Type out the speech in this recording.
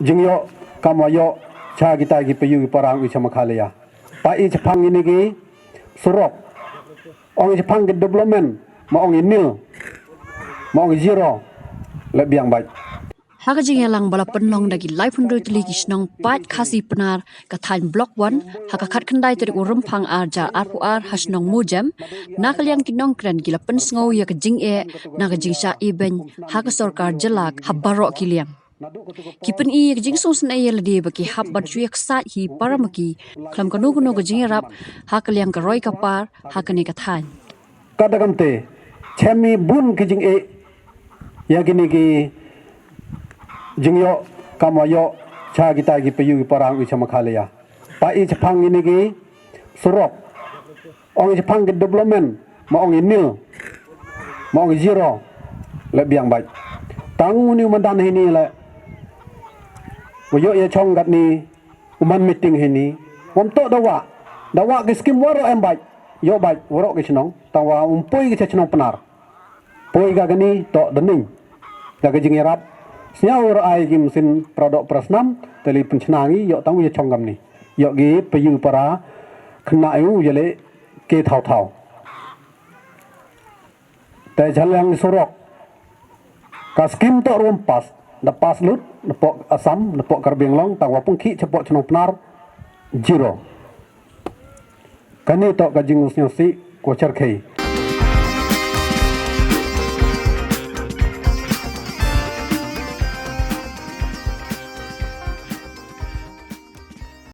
Jingyo kamayo cha kita gi payu parang wi sama khalia pa i chapang ini gi surok ong chapang gi development ma ong nil ma ong zero le biang bai Haka jingelang bala penong dagi lai pundu tuli kisnong pat kasi penar kathan blok 1 haka khat khandai tari urempang arja arpuar hasnong mujam nakaliang kinong kran gila pensngau ya kejing na kejing sha iben haka sorkar jelak habaro kiliang kipen i kejing song sen ay ladi baki hab ban chuyak sat hi paramaki klam kanu kanu kejing rap haka liang karoi kapar haka ni kathan kadagamte chemi bun kijing ya gini gi jingyo kamayo cha kita gi payu parang wi sama khalia pa i chapang ini gi surok ong chapang gi development ma ong nil ma ong zero le biang bai tang ni mandan hini le yo ya chong gat ni uman meeting hini om to dawa gi skim waro em bai yo bai waro gi chnong tawa poi gi chnong penar poi ga gani to dening ga gi jingerap Senyawur ai gi mesin produk prasnam teli penchenangi yok tang ya chonggam ni yok gi payu para kena yu yele ke thau te jalang sorok ka skim to rom pas da pas lut nepok asam nepok karbing long tang wa pungki cepok chenong penar zero kani to ka jing si ko charkhei